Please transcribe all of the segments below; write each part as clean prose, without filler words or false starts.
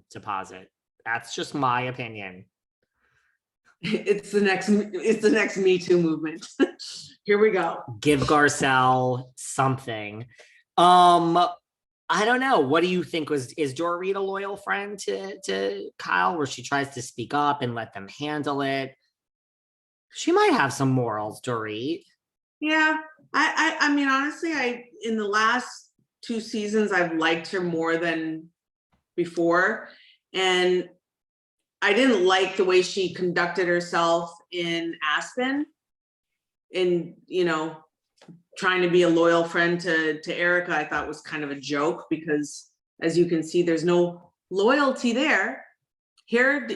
deposit. That's just my opinion. It's the next Me Too movement. Here we go. Give Garcelle something. I don't know. What do you think? Is Dorit a loyal friend to Kyle, where she tries to speak up and let them handle it? She might have some morals, Dorit. Yeah, I mean, honestly, in the last 2 seasons, I've liked her more than before, and I didn't like the way she conducted herself in Aspen, and trying to be a loyal friend to Erica. I thought was kind of a joke because, as you can see, there's no loyalty there. Here,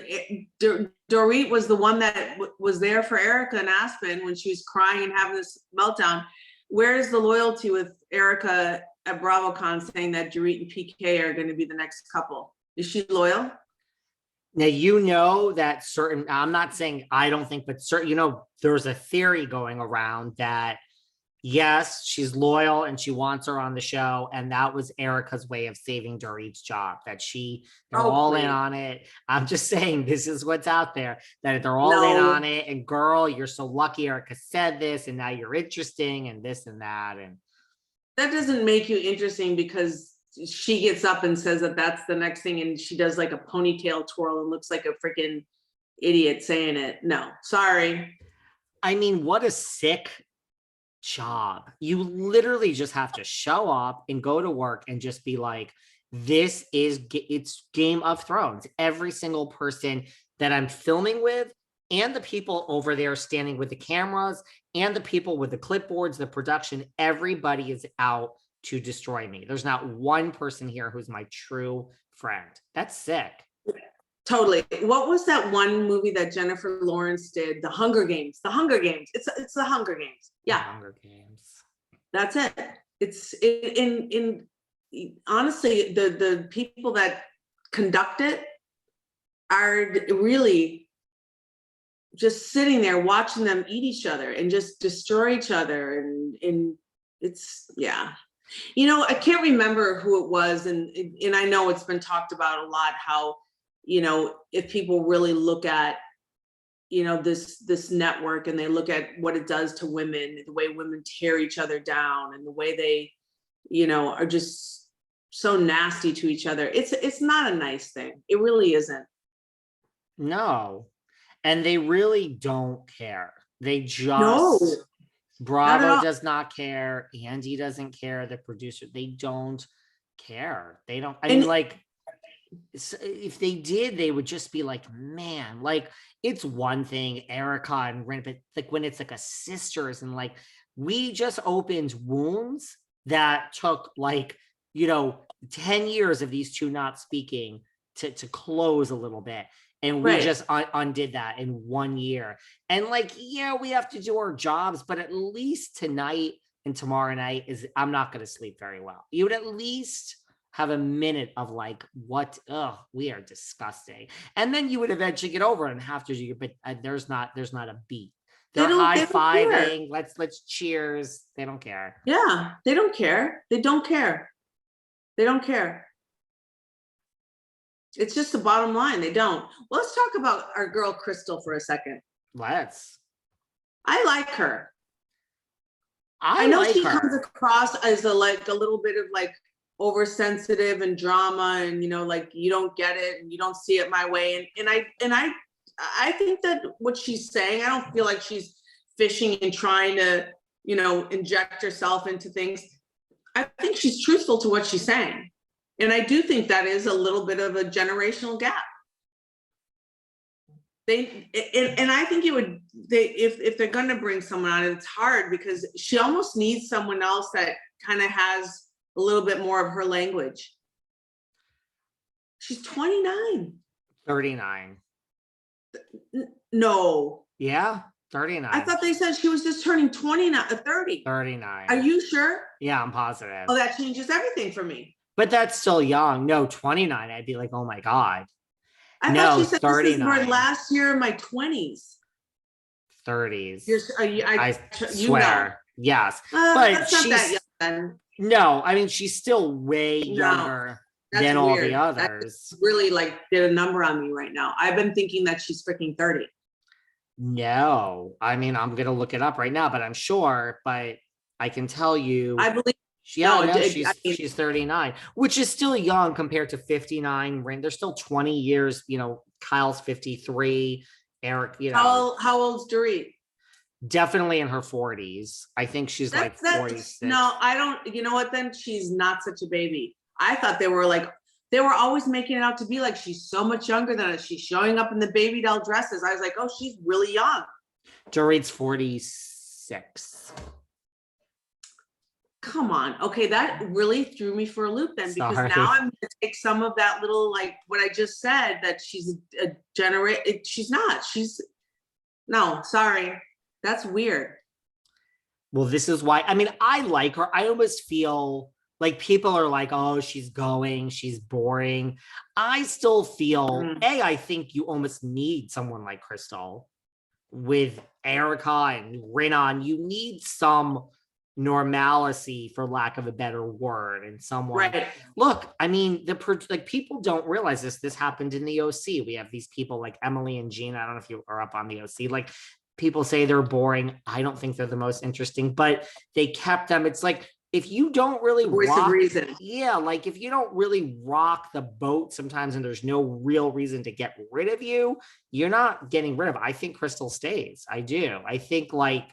Dorit was the one that was there for Erica and Aspen when she was crying and having this meltdown. Where is the loyalty with Erica at BravoCon saying that Dorit and PK are going to be the next couple? Is she loyal? Now, that certain, I'm not saying I don't think, but certain, there's a theory going around that yes, she's loyal and she wants her on the show. And that was Erica's way of saving Dorit's job, that they're all in on it. I'm just saying, this is what's out there, that they're all in on it. And girl, you're so lucky Erica said this, and now you're interesting and this and that. And that doesn't make you interesting because she gets up and says that that's the next thing. And she does like a ponytail twirl and looks like a freaking idiot saying it. No, sorry. I mean, what a sick job. You literally just have to show up and go to work and just be like, it's Game of Thrones. Every single person that I'm filming with, and the people over there standing with the cameras, and the people with the clipboards, the production, everybody is out to destroy me. There's not one person here who's my true friend. That's sick. Totally. What was that one movie that Jennifer Lawrence did? The Hunger Games. The Hunger Games. It's the Hunger Games. Yeah. The Hunger Games. That's it. It's in honestly, the people that conduct it are really just sitting there watching them eat each other and just destroy each other. And it's, yeah. I can't remember who it was. And I know it's been talked about a lot, how, if people really look at, this network and they look at what it does to women, the way women tear each other down and the way they, are just so nasty to each other. It's not a nice thing. It really isn't. No. And they really don't care. They just, Bravo does not care. Andy doesn't care. The producer, they don't care. They don't, if they did, they would just be like, man, like, it's one thing, Erica and Ren, but like when it's like a sisters, and like, we just opened wounds that took 10 years of these two not speaking to close a little bit. And we just undid that in 1 year. And we have to do our jobs, but at least tonight and tomorrow night I'm not going to sleep very well. You would at least have a minute of we are disgusting. And then you would eventually get over it and have to, but there's not a beat. They're high-fiving. Let's cheers. They don't care. Yeah, they don't care. They don't care. They don't care. It's just the bottom line. They don't. Well, let's talk about our girl Crystal for a second. Let's. I like her. I know she comes across as a little bit of oversensitive and drama, and you don't get it and you don't see it my way. And I think that what she's saying, I don't feel like she's fishing and trying to, inject herself into things. I think she's truthful to what she's saying. And I do think that is a little bit of a generational gap. I think if they're going to bring someone on, it's hard because she almost needs someone else that kind of has a little bit more of her language. She's 29. 39. No. Yeah, 39. I thought they said she was just turning 29, 30. 39. Are you sure? Yeah, I'm positive. Oh, that changes everything for me. But that's still young. No, 29. I'd be like, oh my God. I thought she said 39. This is my last year in my 20s. 30s. I swear. Yes. But she's not that young then. No, I mean, she's still way younger That's than all the weird. That others. really like did a number on me right now. I've been thinking that she's freaking 30. No, I mean, I'm gonna look it up right now, but I'm sure, but I can tell you, I believe yeah, no, no, I mean, she's 39, which is still young compared to 59. There's still 20 years, Kyle's 53, Eric, how old's Dorit? definitely in her 40s. I think she's like That's 46. no, I don't, you know what, then she's not such a baby. I thought they were always making it out to be like she's so much younger than us. She's showing up in the baby doll dresses. I was like, oh, she's really young. Dorit's 46. Come on. Okay, that really threw me for a loop then, because Sorry. now I'm gonna take some of that little, like what I just said, that she's a she's not. No, sorry. That's weird. Well, this is why, I mean, I like her. I almost feel like people are like, oh, she's boring. I still feel, I think you almost need someone like Crystal with Erica and Rinna. You need some normalcy, for lack of a better word, and someone. Right. Look, I mean, like people don't realize this happened in the OC. We have these people like Emily and Gina. I don't know if you are up on the OC. Like, people say they're boring. I don't think they're the most interesting, but they kept them. It's like, if you don't really Voice of reason. yeah, like if you don't really rock the boat sometimes and there's no real reason to get rid of you, you're not getting rid of. I think Crystal stays. I do. I think like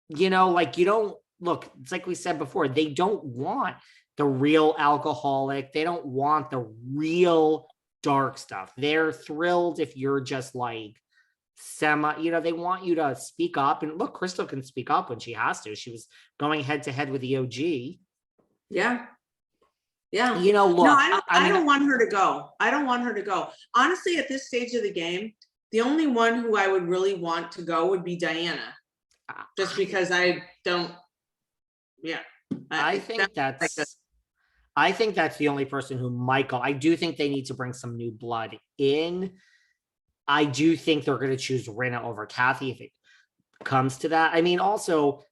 you don't look, it's like we said before, they don't want the real alcoholic. They don't want the real dark stuff. They're thrilled if you're just like they want you to speak up. And look, Crystal can speak up when she has to. She was going head to head with the OG. Yeah. Yeah. Look, no, I don't want her to go. I don't want her to go. Honestly, at this stage of the game, the only one who I would really want to go would be Diana. Just because I don't, yeah. I think that's the only person who might go. I do think they need to bring some new blood in. I do think they're going to choose Rinna over Kathy if it comes to that. I mean, also,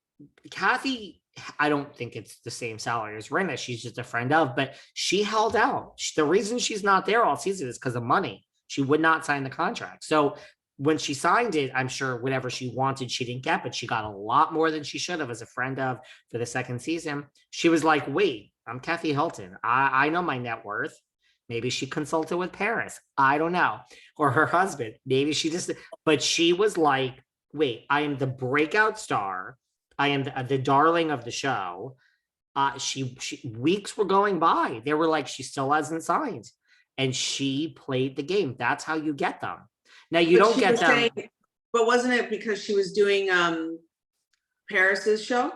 Kathy, I don't think it's the same salary as Rinna. She's just a friend of, but she held out. The reason she's not there all season is because of money. She would not sign the contract. So when she signed it, I'm sure whatever she wanted, she didn't get, but she got a lot more than she should have as a friend of for the second season. She was like, wait, I'm Kathy Hilton. I know my net worth. Maybe she consulted with Paris. I don't know. Or her husband. Maybe she just, but she was like, wait, I am the breakout star. I am the darling of the show. She weeks were going by. They were like, she still hasn't signed. And she played the game. That's how you get them. Now you don't get them. But wasn't it because she was doing Paris's show?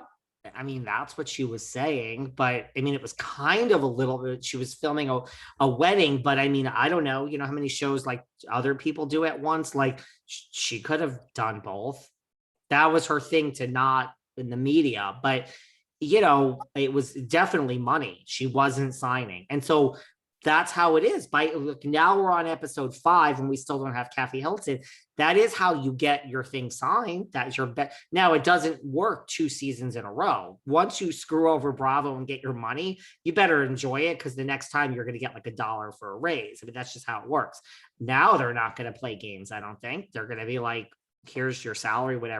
I mean, that's what she was saying, but I mean, it was kind of a little bit, she was filming a wedding, but I mean, I don't know, how many shows like other people do at once. Like she could have done both. That was her thing, to not in the media, but it was definitely money. She wasn't signing. And so that's how it is. Now we're on episode 5 and we still don't have Kathy Hilton. That is how you get your thing signed. That's your bet. Now it doesn't work 2 seasons in a row. Once you screw over Bravo and get your money, you better enjoy it, because the next time you're going to get like $1 for a raise. I mean, that's just how it works. Now they're not going to play games. I don't think they're going to be like, here's your salary, whatever.